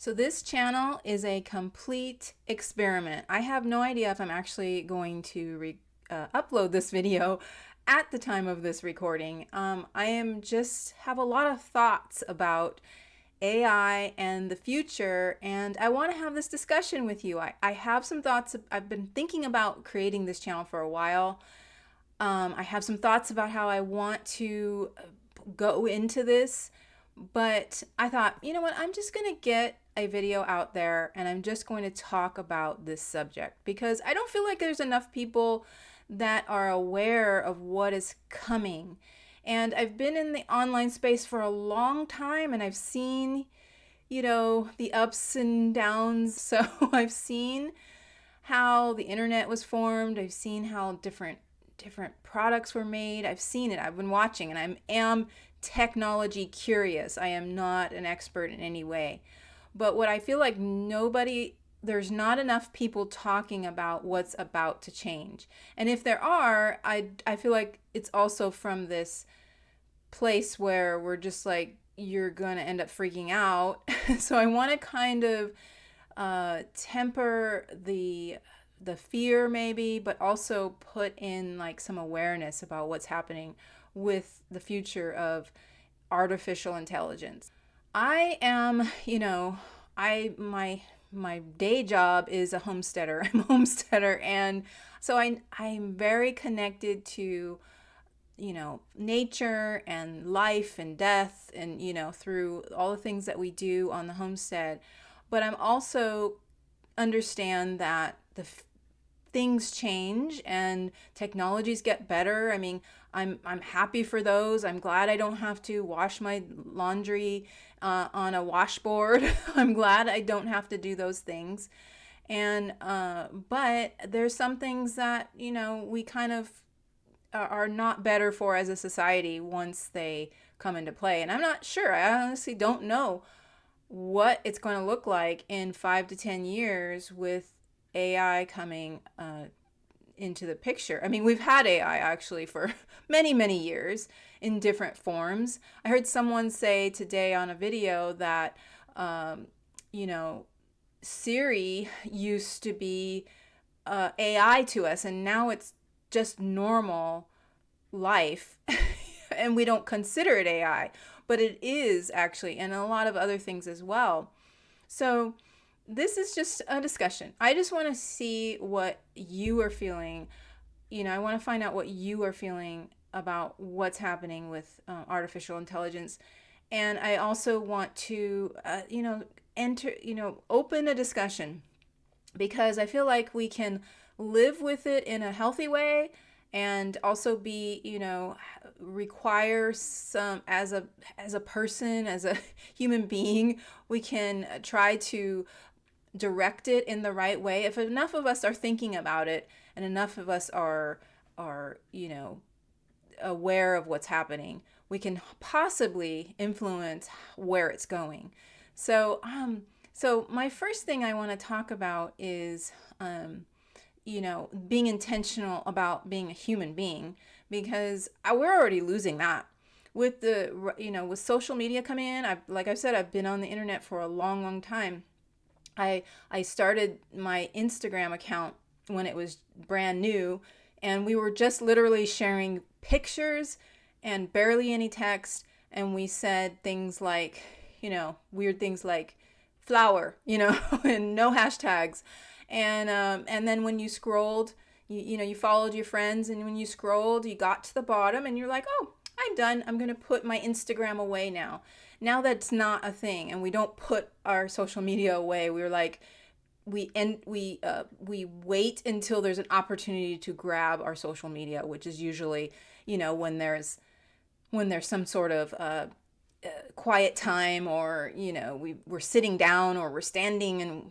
So this channel is a complete experiment. I have no idea if I'm actually going to upload this video at the time of this recording. I am just have a lot of thoughts about AI and the future, and I want to have this discussion with you. I have some thoughts. I've been thinking about creating this channel for a while. I have some thoughts about how I want to go into this, but I thought, you know what, I'm just going to get a video out there and I'm just going to talk about this subject because I don't feel like there's enough people that are aware of what is coming. And I've been in the online space for a long time and I've seen, the ups and downs. So I've seen how the internet was formed. I've seen how different products were made. I've seen it. I've been watching, and I am technology curious. I am not an expert in any way. But what I feel like there's not enough people talking about what's about to change. And if there are, I feel like it's also from this place where we're just like, you're going to end up freaking out. So I want to kind of temper the fear maybe, but also put in like some awareness about what's happening with the future of artificial intelligence. I am, my day job is a homesteader. I'm a homesteader, and so I'm very connected to nature and life and death and through all the things that we do on the homestead. But I'm also understand that things change and technologies get better. I mean, I'm happy for those. I'm glad I don't have to wash my laundry on a washboard. I'm glad I don't have to do those things. And but there's some things that we kind of are not better for as a society once they come into play. And I'm not sure. I honestly don't know what it's going to look like in 5 to 10 years with AI coming into the picture. I mean, we've had AI actually for many, many years in different forms. I heard someone say today on a video that, Siri used to be AI to us, and now it's just normal life. And we don't consider it AI, but it is actually, and a lot of other things as well. So this is just a discussion. I just want to see what you are feeling. I want to find out what you are feeling about what's happening with artificial intelligence. And I also want to, open a discussion because I feel like we can live with it in a healthy way and also be, require some as a person, as a human being, we can try to direct it in the right way. If enough of us are thinking about it and enough of us are aware of what's happening, we can possibly influence where it's going. So my first thing I want to talk about is being intentional about being a human being, because we're already losing that with with social media coming in. Like I said, I've been on the internet for a long, long time. I started my Instagram account when it was brand new, and we were just literally sharing pictures and barely any text, and we said things like, weird things like flower, and no hashtags. And then when you scrolled, you followed your friends, and when you scrolled, you got to the bottom, and you're like, oh, I'm done. I'm going to put my Instagram away now. Now that's not a thing, and we don't put our social media away. We're like, we wait until there's an opportunity to grab our social media, which is usually, when there's some sort of quiet time, or we're sitting down, or we're standing and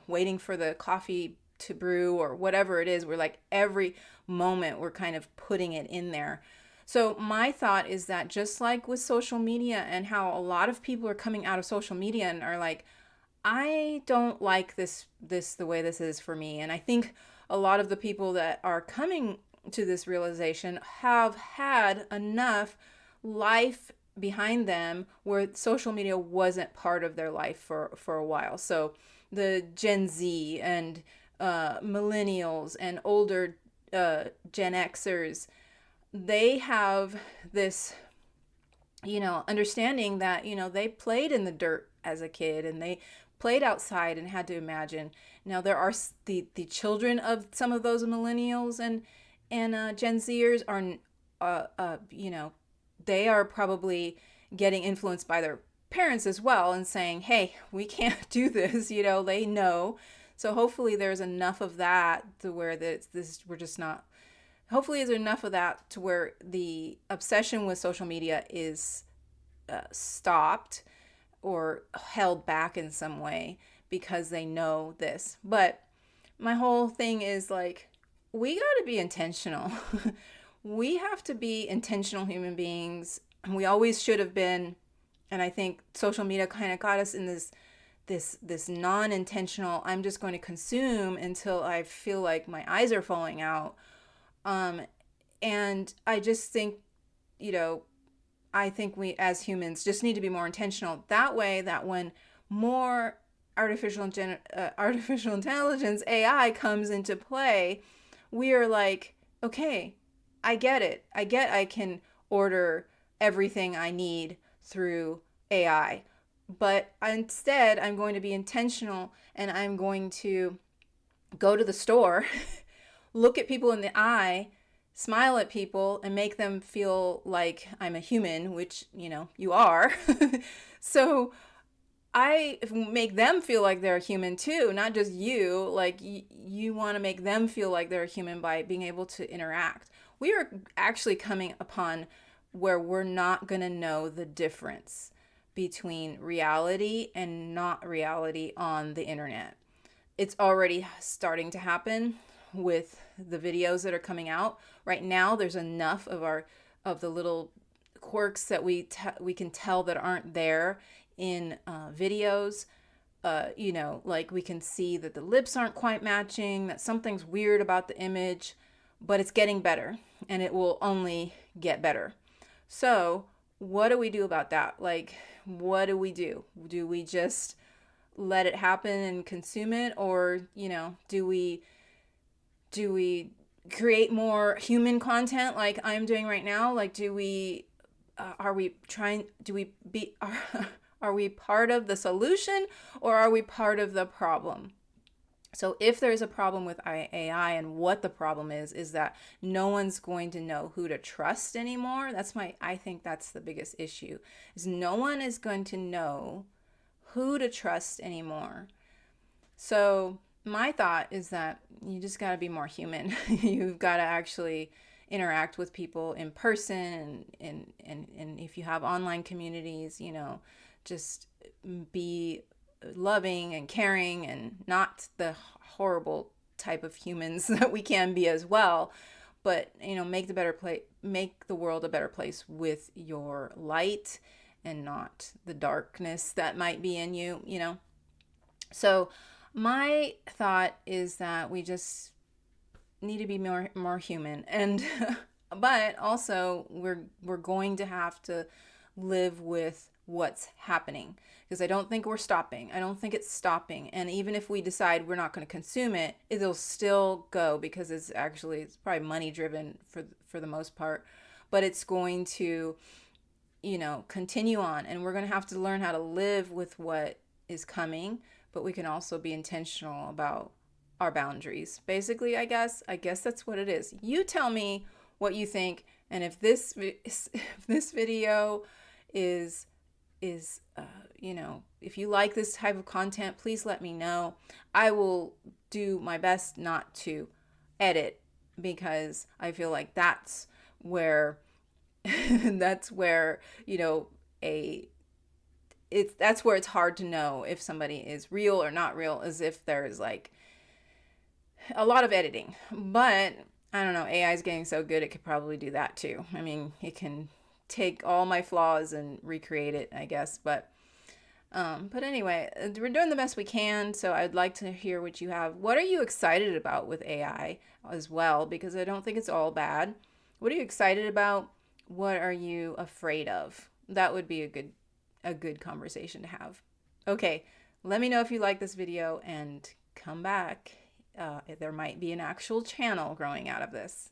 waiting for the coffee to brew, or whatever it is. We're like, every moment we're kind of putting it in there. So my thought is that just like with social media, and how a lot of people are coming out of social media and are like, I don't like this the way this is for me. And I think a lot of the people that are coming to this realization have had enough life behind them where social media wasn't part of their life for a while. So the Gen Z and millennials and older Gen Xers, they have this, understanding that, they played in the dirt as a kid and they played outside and had to imagine. Now there are the children of some of those millennials and Gen Zers are, they are probably getting influenced by their parents as well and saying, hey, we can't do this, they know. So hopefully there's enough of that to where this we're just not, hopefully there's enough of that to where the obsession with social media is stopped or held back in some way because they know this. But my whole thing is like, we got to be intentional. We have to be intentional human beings. We always should have been. And I think social media kind of got us in this non-intentional, I'm just going to consume until I feel like my eyes are falling out. And I just think, I think we as humans just need to be more intentional. That way, that when more artificial intelligence, AI, comes into play, we are like, okay, I get it. I can order everything I need through AI. But instead, I'm going to be intentional and I'm going to go to the store, look at people in the eye, smile at people, and make them feel like I'm a human, which, you are. So I make them feel like they're human too, not just you. Like you want to make them feel like they're human by being able to interact. We are actually coming upon where we're not going to know the difference between reality and not reality on the internet. It's already starting to happen with the videos that are coming out. Right now, there's enough of the little quirks that we can tell that aren't there in videos. Like we can see that the lips aren't quite matching, that something's weird about the image, but it's getting better and it will only get better. So what do we do about that? Like, what do we do? Do we just let it happen and consume it? Or, do we create more human content like I'm doing right now? Like, do we are we part of the solution or are we part of the problem? So if there's a problem with AI, and what the problem is that no one's going to know who to trust anymore. I think that's the biggest issue, is no one is going to know who to trust anymore. So my thought is that you just got to be more human. You've got to actually interact with people in person, and if you have online communities, just be loving and caring and not the horrible type of humans that we can be as well. But make the world a better place with your light and not the darkness that might be in you. So my thought is that we just need to be more human, and but also we're going to have to live with what's happening, because I don't think we're stopping. I don't think it's stopping. And even if we decide we're not going to consume it, it'll still go, because it's probably money driven for the most part, but it's going to continue on, and we're going to have to learn how to live with what is coming, but we can also be intentional about our boundaries. Basically, I guess that's what it is. You tell me what you think, and if this video is if you like this type of content, please let me know. I will do my best not to edit, because I feel like that's where that's where that's where it's hard to know if somebody is real or not real, as if there's like a lot of editing. But I don't know, AI is getting so good it could probably do that too. I mean, it can take all my flaws and recreate it, I guess. But anyway, we're doing the best we can. So I'd like to hear what you have. What are you excited about with AI as well? Because I don't think it's all bad. What are you excited about? What are you afraid of? That would be a good conversation to have. Okay, let me know if you like this video and come back. There might be an actual channel growing out of this.